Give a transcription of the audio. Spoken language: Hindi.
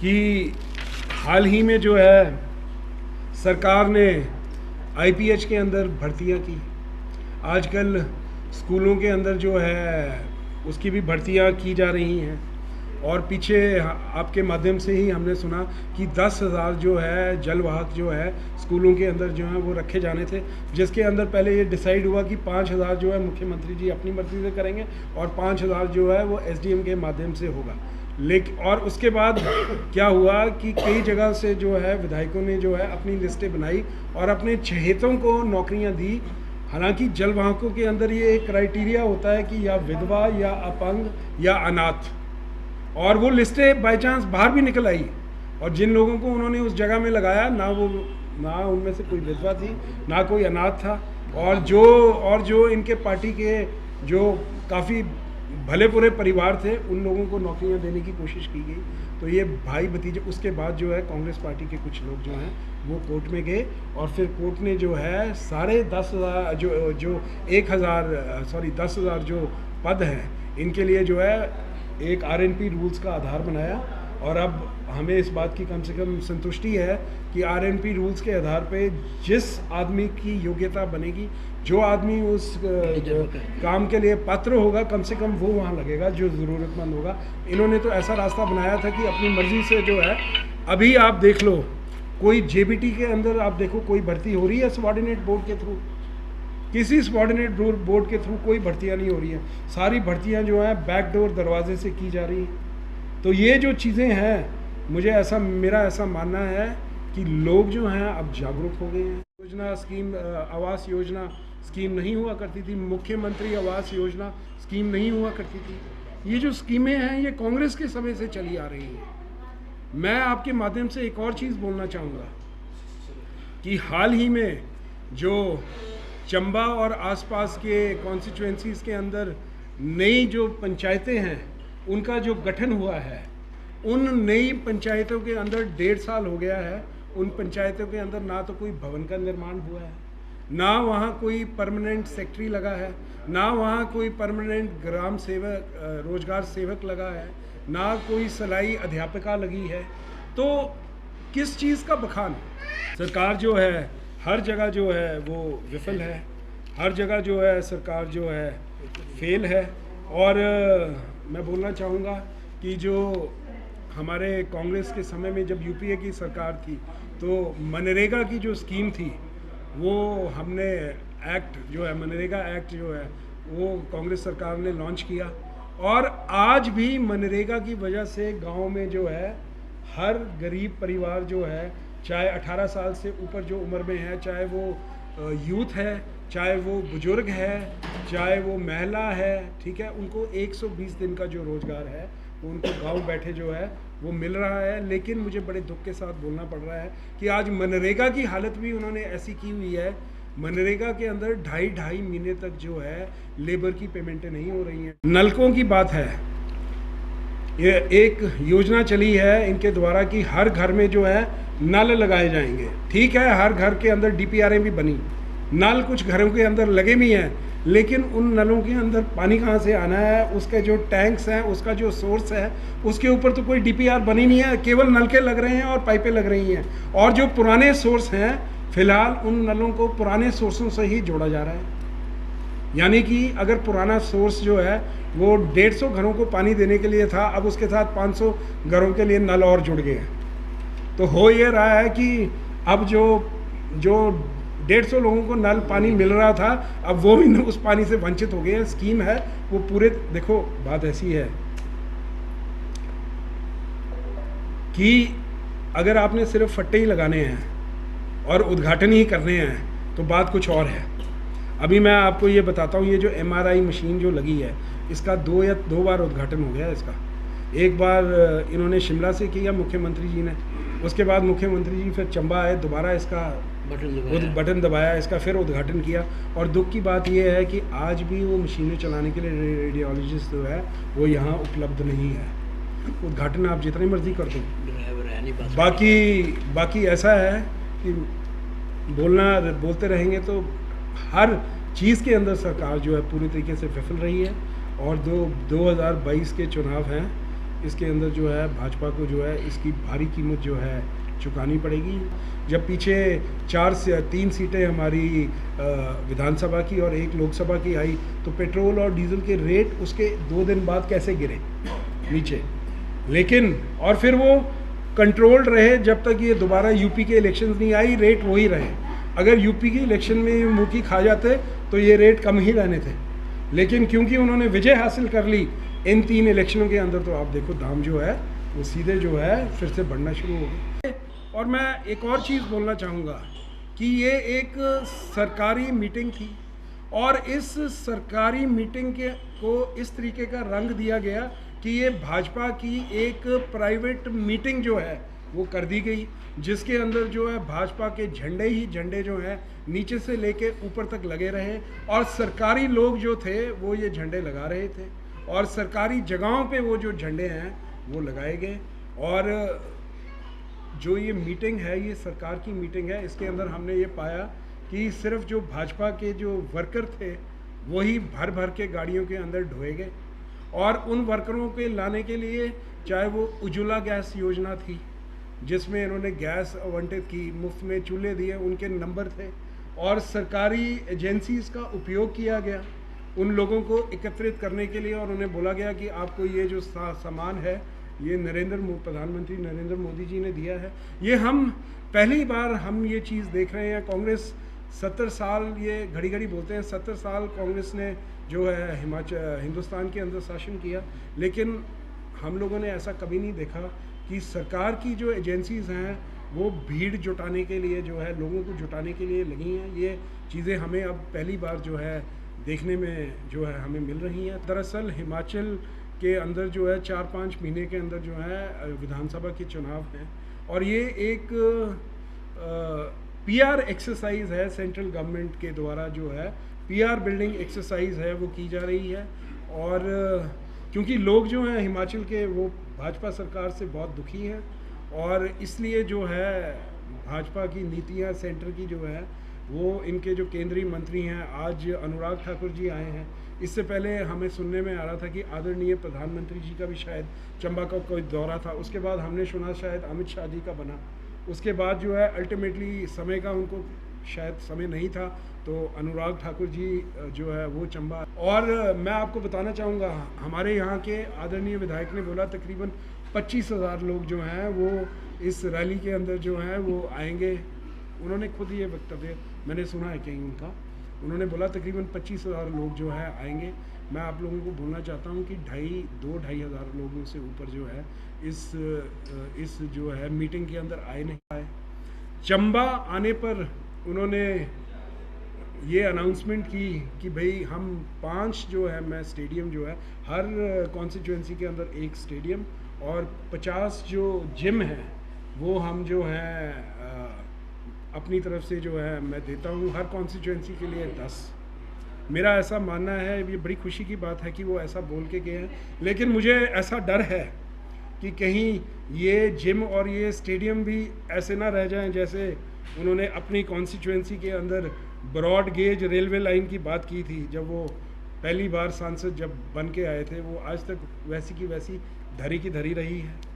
कि हाल ही में जो है सरकार ने आईपीएच के अंदर भर्तियां की। आजकल स्कूलों के अंदर जो है उसकी भी भर्तियां की जा रही हैं। और पीछे आपके माध्यम से ही हमने सुना कि 10,000 जो है जलवाहक जो है स्कूलों के अंदर जो है वो रखे जाने थे, जिसके अंदर पहले ये डिसाइड हुआ कि 5,000 जो है मुख्यमंत्री जी अपनी मर्जी से करेंगे और 5,000 जो है वो एसडीएम के माध्यम से होगा। लेकिन और उसके बाद क्या हुआ कि कई जगह से जो है विधायकों ने जो है अपनी लिस्टें बनाई और अपने चहेतों को नौकरियां दी। हालांकि जलवाहकों के अंदर ये एक क्राइटेरिया होता है कि या विधवा या अपंग या अनाथ, और वो लिस्टें बाई चांस बाहर भी निकल आई और जिन लोगों को उन्होंने उस जगह में लगाया ना उनमें से कोई विधवा थी ना कोई अनाथ था, और जो इनके पार्टी के जो काफ़ी भले बुरे परिवार थे उन लोगों को नौकरियां देने की कोशिश की गई। तो ये भाई भतीजे, उसके बाद जो है कांग्रेस पार्टी के कुछ लोग जो हैं वो कोर्ट में गए और फिर कोर्ट ने जो है साढ़े 10,000 जो 10,000 जो पद हैं इनके लिए जो है एक आरएनपी रूल्स का आधार बनाया। और अब हमें इस बात की कम से कम संतुष्टि है कि आरएनपी रूल्स के आधार पे जिस आदमी की योग्यता बनेगी, जो आदमी उस काम के लिए पात्र होगा, कम से कम वो वहाँ लगेगा जो ज़रूरतमंद होगा। इन्होंने तो ऐसा रास्ता बनाया था कि अपनी मर्जी से जो है, अभी आप देख लो कोई जेबीटी के अंदर आप देखो कोई भर्ती हो रही है सबऑर्डिनेट बोर्ड के थ्रू, किसी सबऑर्डिनेट बोर्ड के थ्रू कोई भर्तियां नहीं हो रही हैं। सारी भर्तियां जो हैं बैकडोर दरवाजे से की जा रही हैं। तो ये जो चीज़ें हैं, मेरा ऐसा मानना है कि लोग जो हैं अब जागरूक हो गए हैं। योजना स्कीम, आवास योजना स्कीम नहीं हुआ करती थी, मुख्यमंत्री आवास योजना स्कीम नहीं हुआ करती थी। ये जो स्कीमें हैं ये कांग्रेस के समय से चली आ रही हैं। मैं आपके माध्यम से एक और चीज़ बोलना चाहूँगा कि हाल ही में जो चंबा और आसपास के कॉन्स्टिट्यूएंसीज़ के अंदर नई जो पंचायतें हैं उनका जो गठन हुआ है, उन नई पंचायतों के अंदर 1.5 साल हो गया है। उन पंचायतों के अंदर ना तो कोई भवन का निर्माण हुआ है, ना वहाँ कोई परमानेंट सेक्रेटरी लगा है, ना वहाँ कोई परमानेंट ग्राम सेवक रोजगार सेवक लगा है, ना कोई सलाई अध्यापिका लगी है। तो किस चीज़ का बखान? सरकार जो है हर जगह जो है वो विफल है, हर जगह जो है सरकार जो है फेल है। और मैं बोलना चाहूँगा कि जो हमारे कांग्रेस के समय में जब यूपीए की सरकार थी तो मनरेगा की जो स्कीम थी वो हमने मनरेगा एक्ट जो है वो कांग्रेस सरकार ने लॉन्च किया। और आज भी मनरेगा की वजह से गांव में जो है हर गरीब परिवार जो है, चाहे 18 साल से ऊपर जो उम्र में है, चाहे वो यूथ है, चाहे वो बुजुर्ग है, चाहे वो महिला है, ठीक है, उनको 120 दिन का जो रोज़गार है वो उनको गांव बैठे जो है वो मिल रहा है। लेकिन मुझे बड़े दुख के साथ बोलना पड़ रहा है कि आज मनरेगा की हालत भी उन्होंने ऐसी की हुई है, मनरेगा के अंदर 2.5 महीने तक जो है लेबर की पेमेंटें नहीं हो रही हैं। नलकों की बात है, ये एक योजना चली है इनके द्वारा कि हर घर में जो है नल लगाए जाएंगे। ठीक है, हर घर के अंदर डीपीआरएं भी बनी, नल कुछ घरों के अंदर लगे भी हैं, लेकिन उन नलों के अंदर पानी कहाँ से आना है, उसके जो टैंक्स हैं, उसका जो सोर्स है, उसके ऊपर तो कोई डीपीआर बनी नहीं है, केवल नलके लग रहे हैं और पाइपें लग रही हैं। और जो पुराने सोर्स हैं, फिलहाल उन नलों को पुराने सोर्सों से ही जोड़ा जा रहा है। यानी कि अगर पुराना सोर्स जो है वो 150 घरों को पानी देने के लिए था, अब उसके साथ 500 घरों के लिए नल और जुड़ गए हैं। तो हो ये रहा है कि अब जो 150 लोगों को नल पानी मिल रहा था, अब वो भी उस पानी से वंचित हो गए हैं। स्कीम है वो पूरे, देखो बात ऐसी है कि अगर आपने सिर्फ फट्टे ही लगाने हैं और उद्घाटन ही करने हैं तो बात कुछ और है। अभी मैं आपको ये बताता हूँ, ये जो MRI मशीन जो लगी है इसका 2 बार उद्घाटन हो गया है इसका। एक बार इन्होंने शिमला से किया मुख्यमंत्री जी ने, उसके बाद मुख्यमंत्री जी फिर चंबा आए, दोबारा इसका बटन दबाया, इसका फिर उद्घाटन किया। और दुख की बात यह है कि आज भी वो मशीनें चलाने के लिए रेडियोलॉजिस्ट जो है वो यहाँ उपलब्ध नहीं है। उद्घाटन आप जितनी मर्जी कर दो, बाकी ऐसा है कि बोलते रहेंगे तो हर चीज़ के अंदर सरकार जो है पूरी तरीके से विफल रही है। और 2022 के चुनाव हैं, इसके अंदर जो है भाजपा को जो है इसकी भारी कीमत जो है चुकानी पड़ेगी। जब पीछे 3 सीटें हमारी विधानसभा की और 1 लोकसभा की आई, तो पेट्रोल और डीजल के रेट उसके 2 दिन बाद कैसे गिरे नीचे, लेकिन और फिर वो कंट्रोल्ड रहे जब तक ये दोबारा यूपी के इलेक्शंस नहीं आई, रेट वही रहे। अगर यूपी के इलेक्शन में मुखी खा जाते तो ये रेट कम ही रहने थे, लेकिन क्योंकि उन्होंने विजय हासिल कर ली इन 3 इलेक्शनों के अंदर, तो आप देखो दाम जो है वो सीधे जो है फिर से बढ़ना शुरू हो गए। और मैं एक और चीज़ बोलना चाहूँगा कि ये एक सरकारी मीटिंग थी और इस सरकारी मीटिंग को इस तरीके का रंग दिया गया कि ये भाजपा की एक प्राइवेट मीटिंग जो है वो कर दी गई, जिसके अंदर जो है भाजपा के झंडे जो हैं नीचे से लेके ऊपर तक लगे रहे और सरकारी लोग जो थे वो ये झंडे लगा रहे थे और सरकारी जगहों पे वो जो झंडे हैं वो लगाए गए। और जो ये मीटिंग है ये सरकार की मीटिंग है, इसके अंदर हमने ये पाया कि सिर्फ जो भाजपा के जो वर्कर थे वही भर भर के गाड़ियों के अंदर ढोए गए और उन वर्करों के लाने के लिए, चाहे वो उज्ज्वला गैस योजना थी जिसमें इन्होंने गैस आवंटित की, मुफ्त में चूल्हे दिए, उनके नंबर थे और सरकारी एजेंसीज़ का उपयोग किया गया उन लोगों को एकत्रित करने के लिए और उन्हें बोला गया कि आपको ये जो सामान है ये प्रधानमंत्री नरेंद्र मोदी जी ने दिया है। ये हम पहली बार हम ये चीज़ देख रहे हैं। कांग्रेस 70 साल, ये घड़ी घड़ी बोलते हैं 70 साल कांग्रेस ने जो है हिंदुस्तान के अंदर शासन किया, लेकिन हम लोगों ने ऐसा कभी नहीं देखा कि सरकार की जो एजेंसीज़ हैं वो भीड़ जुटाने के लिए जो है, लोगों को जुटाने के लिए लगी हैं। ये चीज़ें हमें अब पहली बार जो है देखने में जो है हमें मिल रही हैं। दरअसल हिमाचल के अंदर जो है 4-5 महीने के अंदर जो है विधानसभा के चुनाव हैं और ये एक पीआर एक्सरसाइज है, सेंट्रल गवर्नमेंट के द्वारा जो है पीआर बिल्डिंग एक्सरसाइज है वो की जा रही है। और क्योंकि लोग जो हैं हिमाचल के वो भाजपा सरकार से बहुत दुखी हैं और इसलिए जो है भाजपा की नीतियां सेंटर की जो है वो, इनके जो केंद्रीय मंत्री हैं, आज अनुराग ठाकुर जी आए हैं, इससे पहले हमें सुनने में आ रहा था कि आदरणीय प्रधानमंत्री जी का भी शायद चंबा का कोई दौरा था, उसके बाद हमने सुना शायद अमित शाह जी का बना, उसके बाद जो है अल्टीमेटली समय का उनको शायद समय नहीं था तो अनुराग ठाकुर जी जो है वो चंबा। और मैं आपको बताना चाहूँगा हमारे यहाँ के आदरणीय विधायक ने बोला तकरीबन 25,000 लोग जो हैं वो इस रैली के अंदर जो हैं वो आएंगे। उन्होंने खुद ये वक्तव्य मैंने सुना है कहीं उनका, उन्होंने बोला तकरीबन 25,000 लोग जो है आएंगे। मैं आप लोगों को बोलना चाहता हूँ कि 2-2.5 हज़ार लोगों से ऊपर जो है इस जो है मीटिंग के अंदर आए नहीं आए। चंबा आने पर उन्होंने ये अनाउंसमेंट की कि भाई हम 5 जो है मैं स्टेडियम जो है हर कॉन्स्टिट्यूंसी के अंदर 1 स्टेडियम और 50 जो जिम है वो हम जो है अपनी तरफ से जो है मैं देता हूँ हर कॉन्स्टिट्यूंसी के लिए 10। मेरा ऐसा मानना है, ये बड़ी खुशी की बात है कि वो ऐसा बोल के गए हैं, लेकिन मुझे ऐसा डर है कि कहीं ये जिम और ये स्टेडियम भी ऐसे ना रह जाएं जैसे उन्होंने अपनी कॉन्स्टिट्यूंसी के अंदर ब्रॉड गेज रेलवे लाइन की बात की थी जब वो पहली बार सांसद जब बन के आए थे, वो आज तक वैसी की वैसी धरी की धरी रही है।